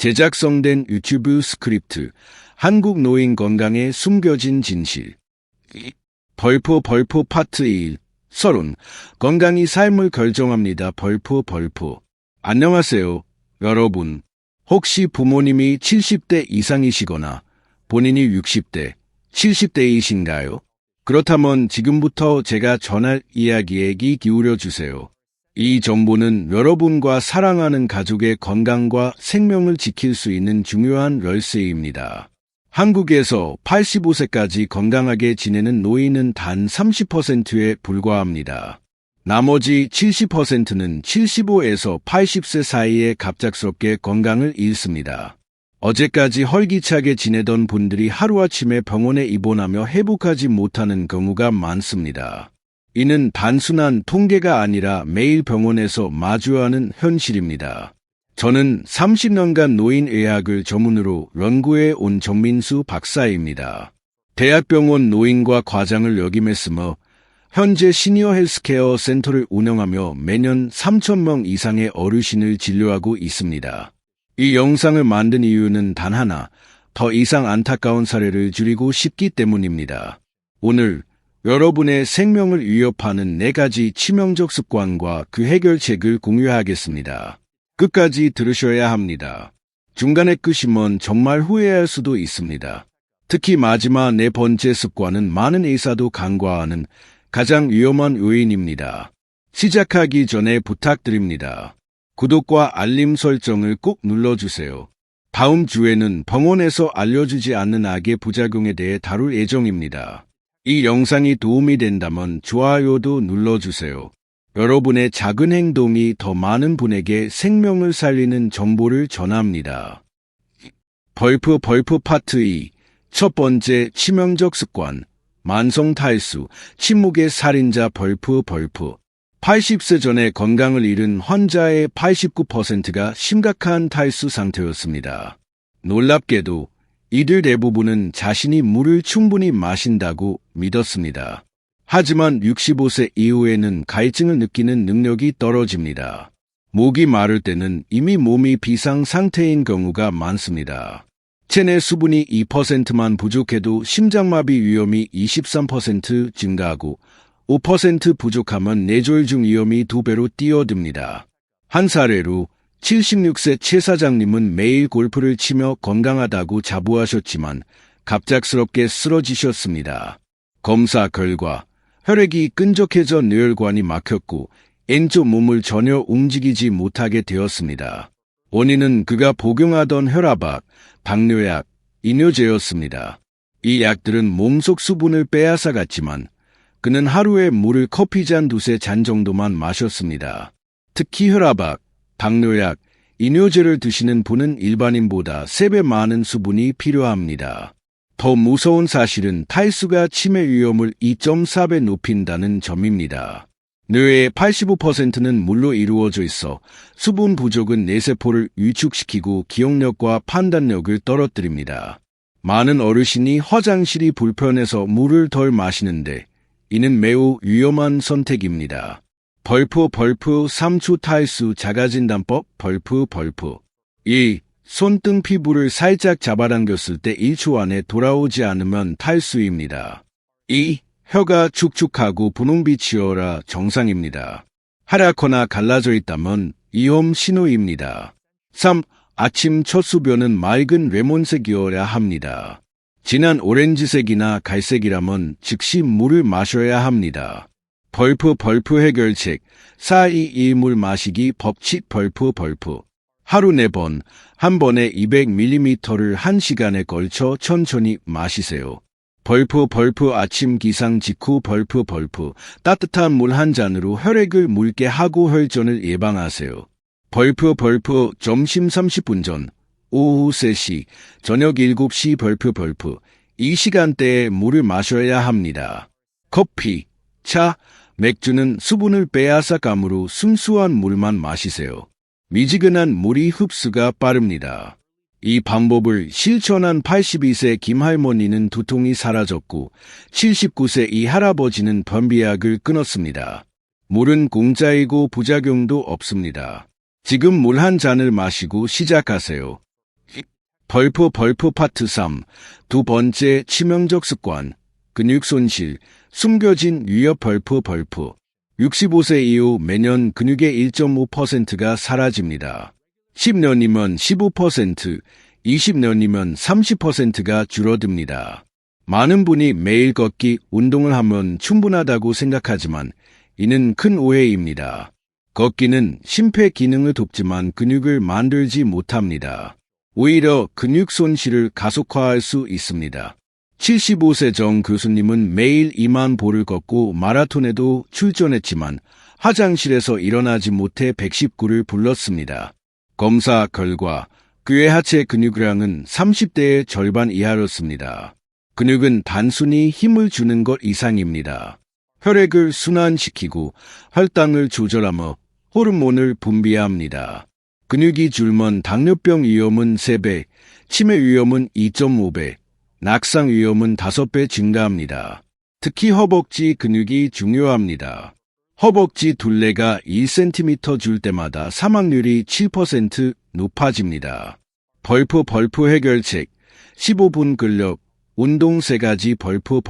제작성된 유튜브 스크립트, 한국 노인 건강의 숨겨진 진실. 벌프 파트 1. 서론. 건강이 삶을 결정합니다. 벌프. 안녕하세요, 여러분. 혹시 부모님이 70대 이상이시거나 본인이 60대, 70대이신가요? 그렇다면 지금부터 제가 전할 이야기에 귀 기울여 주세요. 이 정보는 여러분과 사랑하는 가족의 건강과 생명을 지킬 수 있는 중요한 열쇠입니다. 한국에서 85세까지 건강하게 지내는 노인은 단 30%에 불과합니다. 나머지 70%는 75에서 80세 사이에 갑작스럽게 건강을 잃습니다. 어제까지 활기차게 지내던 분들이 하루아침에 병원에 입원하며 회복하지 못하는 경우가 많습니다. 이는 단순한 통계가 아니라 매일 병원에서 마주하는 현실입니다. 저는 30년간 노인의학을 전문으로 연구해 온 정민수 박사입니다. 대학병원 노인과 과장을 역임했으며 현재 시니어 헬스케어 센터를 운영하며 매년 3,000명 이상의 어르신을 진료하고 있습니다. 이 영상을 만든 이유는 단 하나, 더 이상 안타까운 사례를 줄이고 싶기 때문입니다. 오늘 여러분의 생명을 위협하는 4가지 치명적 습관과 그 해결책을 공유하겠습니다. 끝까지 들으셔야 합니다. 중간에 끄시면 정말 후회할 수도 있습니다. 특히 마지막 4번째 습관은 많은 의사도 간과하는 가장 위험한 요인입니다. 시작하기 전에 부탁드립니다. 구독과 알림 설정을 꼭 눌러주세요. 다음 주에는 병원에서 알려주지 않는 악의 부작용에 대해 다룰 예정입니다. 이 영상이 도움이 된다면 좋아요도 눌러주세요. 여러분의 작은 행동이 더 많은 분에게 생명을 살리는 정보를 전합니다. 벌프 파트 2. 첫 번째 치명적 습관. 만성 탈수, 침묵의 살인자 벌프. 80세 전에 건강을 잃은 환자의 89%가 심각한 탈수 상태였습니다. 놀랍게도 이들 대부분은 자신이 물을 충분히 마신다고 믿었습니다. 하지만 65세 이후에는 갈증을 느끼는 능력이 떨어집니다. 목이 마를 때는 이미 몸이 비상 상태인 경우가 많습니다. 체내 수분이 2%만 부족해도 심장마비 위험이 23% 증가하고 5% 부족하면 뇌졸중 위험이 2배로 뛰어듭니다. 한 사례로 76세 최 사장님은 매일 골프를 치며 건강하다고 자부하셨지만 갑작스럽게 쓰러지셨습니다. 검사 결과 혈액이 끈적해져 뇌혈관이 막혔고 왼쪽 몸을 전혀 움직이지 못하게 되었습니다. 원인은 그가 복용하던 혈압약, 당뇨약, 이뇨제였습니다. 이 약들은 몸속 수분을 빼앗아갔지만 그는 하루에 물을 커피잔 2-3잔 정도만 마셨습니다. 특히 혈압약, 당뇨약, 이뇨제를 드시는 분은 일반인보다 3배 많은 수분이 필요합니다. 더 무서운 사실은 탈수가 치매 위험을 2.4배 높인다는 점입니다. 뇌의 85%는 물로 이루어져 있어 수분 부족은 뇌세포를 위축시키고 기억력과 판단력을 떨어뜨립니다. 많은 어르신이 화장실이 불편해서 물을 덜 마시는데 이는 매우 위험한 선택입니다. 벌프 3초 탈수 자가진단법 벌프 2. 손등 피부를 살짝 잡아당겼을 때 1초 안에 돌아오지 않으면 탈수입니다. 2. 혀가 축축하고 분홍빛이 튀어라 정상입니다. 하얗거나 갈라져 있다면 위험 신호입니다. 3. 아침 첫 소변은 맑은 레몬색이어야 합니다. 진한 오렌지색이나 갈색이라면 즉시 물을 마셔야 합니다. 벌프 해결책 4-2-1 물 마시기 법칙 벌프 하루 4번, 한 번에 200ml를 1시간에 걸쳐 천천히 마시세요. 벌프 아침 기상 직후 벌프 따뜻한 물 한 잔으로 혈액을 묽게 하고 혈전을 예방하세요. 벌프 점심 30분 전, 오후 3시, 저녁 7시 벌프 이 시간대에 물을 마셔야 합니다. 커피, 차, 맥주는 수분을 빼앗아가므로 순수한 물만 마시세요. 미지근한 물이 흡수가 빠릅니다. 이 방법을 실천한 82세 김할머니는 두통이 사라졌고 79세 이 할아버지는 변비약을 끊었습니다. 물은 공짜이고 부작용도 없습니다. 지금 물 한 잔을 마시고 시작하세요. 벌프 파트 3. 두 번째 치명적 습관. 근육 손실, 숨겨진 위협 벌프. 65세 이후 매년 근육의 1.5%가 사라집니다. 10년이면 15%, 20년이면 30%가 줄어듭니다. 많은 분이 매일 걷기, 운동을 하면 충분하다고 생각하지만 이는 큰 오해입니다. 걷기는 심폐 기능을 돕지만 근육을 만들지 못합니다. 오히려 근육 손실을 가속화할 수 있습니다. 75세 정 교수님은 매일 2만 보를 걷고 마라톤에도 출전했지만 화장실에서 일어나지 못해 119를 불렀습니다. 검사 결과 그의 하체 근육량은 30대의 절반 이하였습니다. 근육은 단순히 힘을 주는 것 이상입니다. 혈액을 순환시키고 혈당을 조절하며 호르몬을 분비합니다. 근육이 줄면 당뇨병 위험은 3배, 치매 위험은 2.5배, 낙상 위험은 5배 증가합니다. 특히 허벅지 근육이 중요합니다. 허벅지 둘레가 1cm 줄 때마다 사망률이 7% 높아집니다. 벌프 해결책 15분 근력 운동 3가지 벌프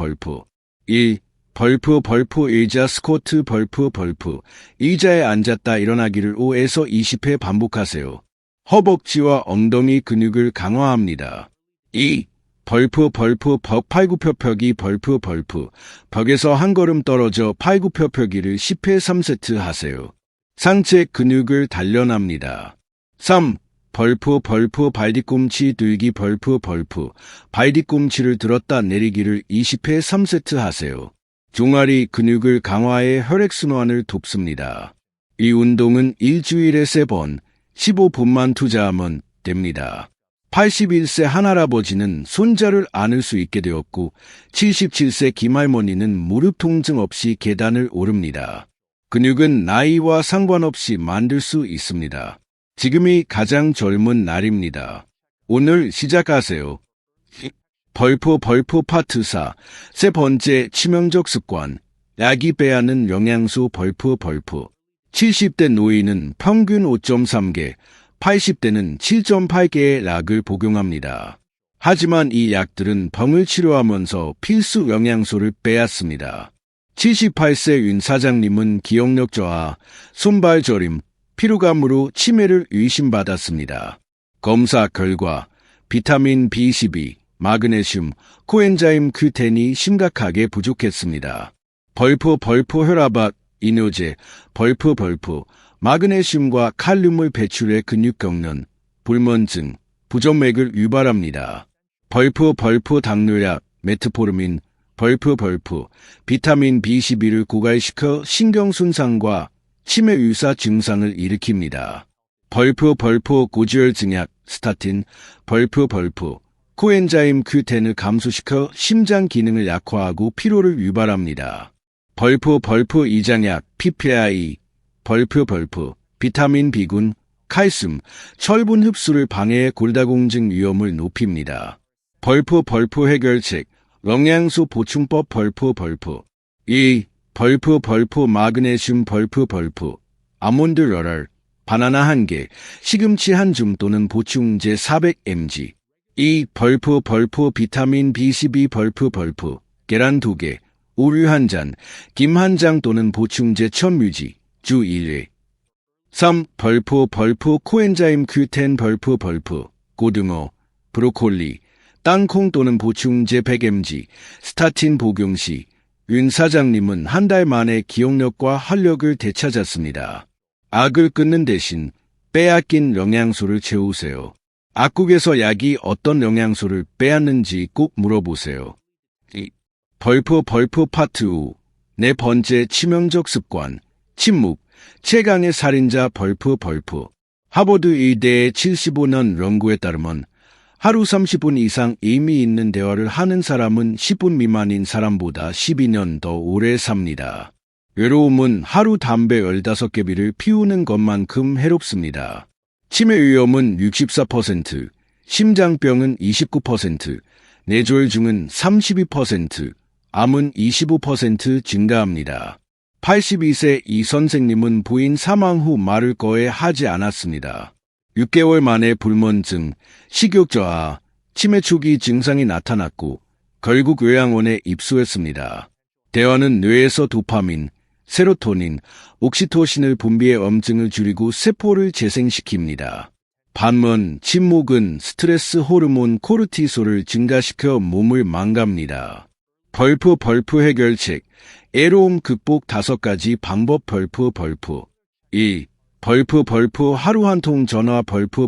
1. 벌프 의자 스쿼트 벌프 의자에 앉았다 일어나기를 5에서 20회 반복하세요. 허벅지와 엉덩이 근육을 강화합니다. 2. 벌프 팔굽혀펴기 벌프 벽에서 한 걸음 떨어져 팔굽혀펴기를 10회 3세트 하세요. 상체 근육을 단련합니다. 3. 벌프 발뒤꿈치 들기 벌프 발뒤꿈치를 들었다 내리기를 20회 3세트 하세요. 종아리 근육을 강화해 혈액순환을 돕습니다. 이 운동은 일주일에 3번, 15분만 투자하면 됩니다. 81세 한할아버지는 손자를 안을 수 있게 되었고 77세 김할머니는 무릎 통증 없이 계단을 오릅니다. 근육은 나이와 상관없이 만들 수 있습니다. 지금이 가장 젊은 날입니다. 오늘 시작하세요. 벌프 파트 4. 세 번째 치명적 습관. 약이 빼앗는 영양소 벌프 70대 노인은 평균 5.3개, 80대는 7.8개의 약을 복용합니다. 하지만 이 약들은 병을 치료하면서 필수 영양소를 빼앗습니다. 78세 윤 사장님은 기억력 저하, 손발 저림, 피로감으로 치매를 의심받았습니다. 검사 결과 비타민 B12, 마그네슘, 코엔자임 Q10이 심각하게 부족했습니다. 벌프 혈압약, 이뇨제, 벌프 마그네슘과 칼륨을 배출해 근육 경련, 불면증, 부정맥을 유발합니다. 벌프 당뇨약, 메트포르민, 벌프 비타민 B12를 고갈시켜 신경손상과 치매 유사 증상을 일으킵니다. 벌프 고지혈증약, 스타틴, 벌프 코엔자임 Q10을 감소시켜 심장 기능을 약화하고 피로를 유발합니다. 벌프 이장약, PPI, 벌프 비타민 B군, 칼슘, 철분 흡수를 방해해 골다공증 위험을 높입니다. 벌프 해결책, 영양소 보충법 벌프 2. 벌프 마그네슘 벌프 아몬드 열알, 바나나 1개, 시금치 1줌 또는 보충제 400mg. 2. 벌프 비타민 B12 벌프 계란 2개, 우유 1잔, 김 1장 또는 보충제 1000mg, 주 1회. 3. 벌프 코엔자임 Q10 벌프 고등어, 브로콜리, 땅콩 또는 보충제 100mg, 스타틴 복용 시 윤 사장님은 한 달 만에 기억력과 활력을 되찾았습니다. 악을 끊는 대신 빼앗긴 영양소를 채우세요. 악국에서 약이 어떤 영양소를 빼앗는지 꼭 물어보세요. 벌프 파트 5. 네 번째 치명적 습관. 침묵. 최강의 살인자 벌프. 하버드 의대의 75년 연구에 따르면 하루 30분 이상 의미 있는 대화를 하는 사람은 10분 미만인 사람보다 12년 더 오래 삽니다. 외로움은 하루 담배 15개비를 피우는 것만큼 해롭습니다. 치매 위험은 64%, 심장병은 29%, 뇌졸중은 32%, 암은 25% 증가합니다. 82세 이 선생님은 부인 사망 후 말을 거의 하지 않았습니다. 6개월 만에 불면증, 식욕 저하, 치매 초기 증상이 나타났고 결국 요양원에 입소했습니다. 대화는 뇌에서 도파민, 세로토닌, 옥시토신을 분비해 염증을 줄이고 세포를 재생시킵니다. 반면 침묵은 스트레스 호르몬 코르티솔을 증가시켜 몸을 망갑니다. 벌프 해결책, 애로움 극복 5가지 방법 벌프 1. 벌프 하루 한 통 전화 벌프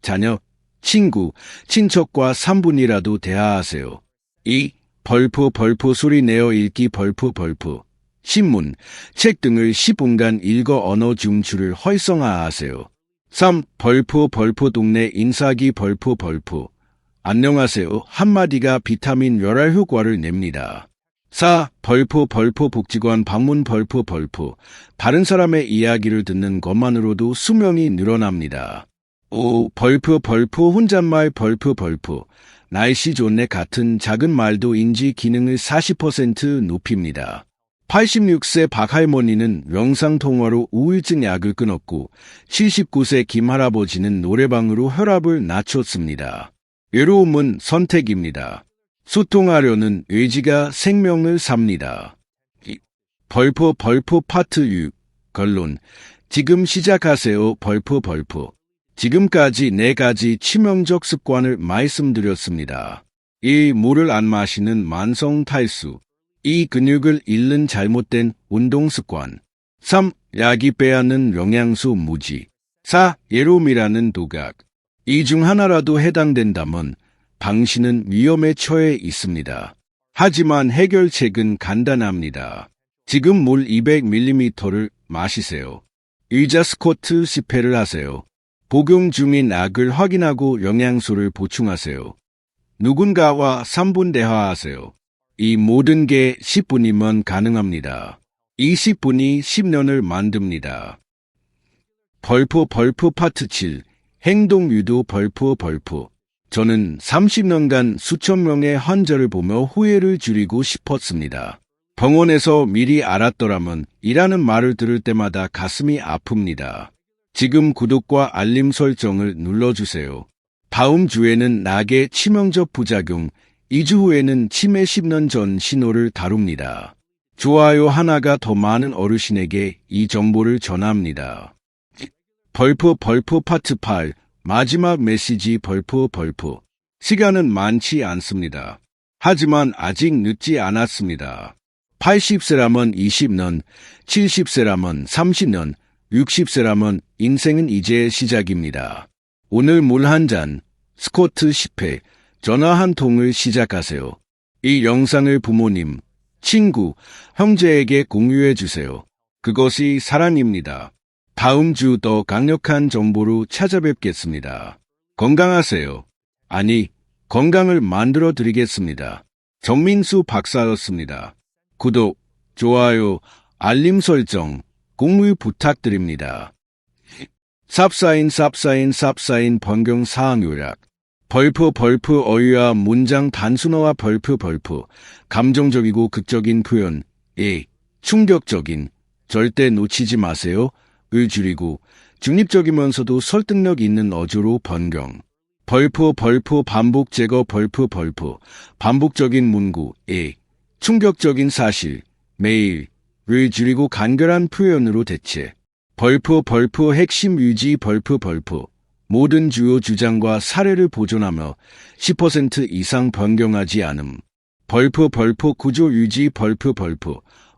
자녀, 친구, 친척과 3분이라도 대화하세요. 2. 벌프 소리 내어 읽기 벌프 신문, 책 등을 10분간 읽어 언어 중추를 활성화하세요. 3. 벌프 동네 인사기 벌프 안녕하세요 한마디가 비타민 열알 효과를 냅니다. 4. 벌프 복지관 방문 벌프 다른 사람의 이야기를 듣는 것만으로도 수명이 늘어납니다. 5. 벌프 혼잣말 벌프 날씨 좋네 같은 작은 말도 인지 기능을 40% 높입니다. 86세 박할머니는 영상통화로 우울증 약을 끊었고 79세 김할아버지는 노래방으로 혈압을 낮췄습니다. 외로움은 선택입니다. 소통하려는 의지가 생명을 삽니다. 벌프 파트 6 결론 지금 시작하세요 벌프 지금까지 4가지 치명적 습관을 말씀드렸습니다. 1. 물을 안 마시는 만성 탈수 2. 근육을 잃는 잘못된 운동 습관 3. 약이 빼앗는 영양소 무지 4. 예롬이라는 도각 이 중 하나라도 해당된다면 당신은 위험에 처해 있습니다. 하지만 해결책은 간단합니다. 지금 물 200ml를 마시세요. 의자 스쿼트 10회를 하세요. 복용 중인 약을 확인하고 영양소를 보충하세요. 누군가와 3분 대화하세요. 이 모든 게 10분이면 가능합니다. 20분이 10년을 만듭니다. 벌프 파트 7 행동 유도 벌프 저는 30년간 수천 명의 환자를 보며 후회를 줄이고 싶었습니다. 병원에서 미리 알았더라면 이라는 말을 들을 때마다 가슴이 아픕니다. 지금 구독과 알림 설정을 눌러주세요. 다음 주에는 낙의 치명적 부작용, 2주 후에는 치매 10년 전 신호를 다룹니다. 좋아요 하나가 더 많은 어르신에게 이 정보를 전합니다. 벌프 파트 8 마지막 메시지 벌프 시간은 많지 않습니다. 하지만 아직 늦지 않았습니다. 80세라면 20년, 70세라면 30년, 60세라면 인생은 이제 시작입니다. 오늘 물 한 잔, 스쿼트 10회, 전화 한 통을 시작하세요. 이 영상을 부모님, 친구, 형제에게 공유해 주세요. 그것이 사랑입니다. 다음 주 더 강력한 정보로 찾아뵙겠습니다. 건강하세요. 아니, 건강을 만들어 드리겠습니다. 정민수 박사였습니다. 구독, 좋아요, 알림 설정, 공유 부탁드립니다. 삽사인 변경 사항 요약 벌프 어휘와 문장 단순어와 벌프 감정적이고 극적인 표현 충격적인 절대 놓치지 마세요 을 줄이고 중립적이면서도 설득력 있는 어조로 변경 벌프 반복 제거 벌프 반복적인 문구 충격적인 사실 매일 을 줄이고 간결한 표현으로 대체 벌프 핵심 유지 벌프 모든 주요 주장과 사례를 보존하며 10% 이상 변경하지 않음 벌프 구조 유지 벌프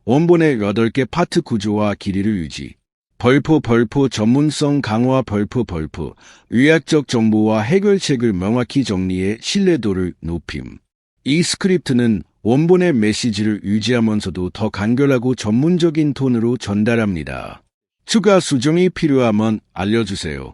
원본의 8개 파트 구조와 길이를 유지 벌프 전문성 강화 벌프 의학적 정보와 해결책을 명확히 정리해 신뢰도를 높임 이 스크립트는 원본의 메시지를 유지하면서도 더 간결하고 전문적인 톤으로 전달합니다. 추가 수정이 필요하면 알려주세요.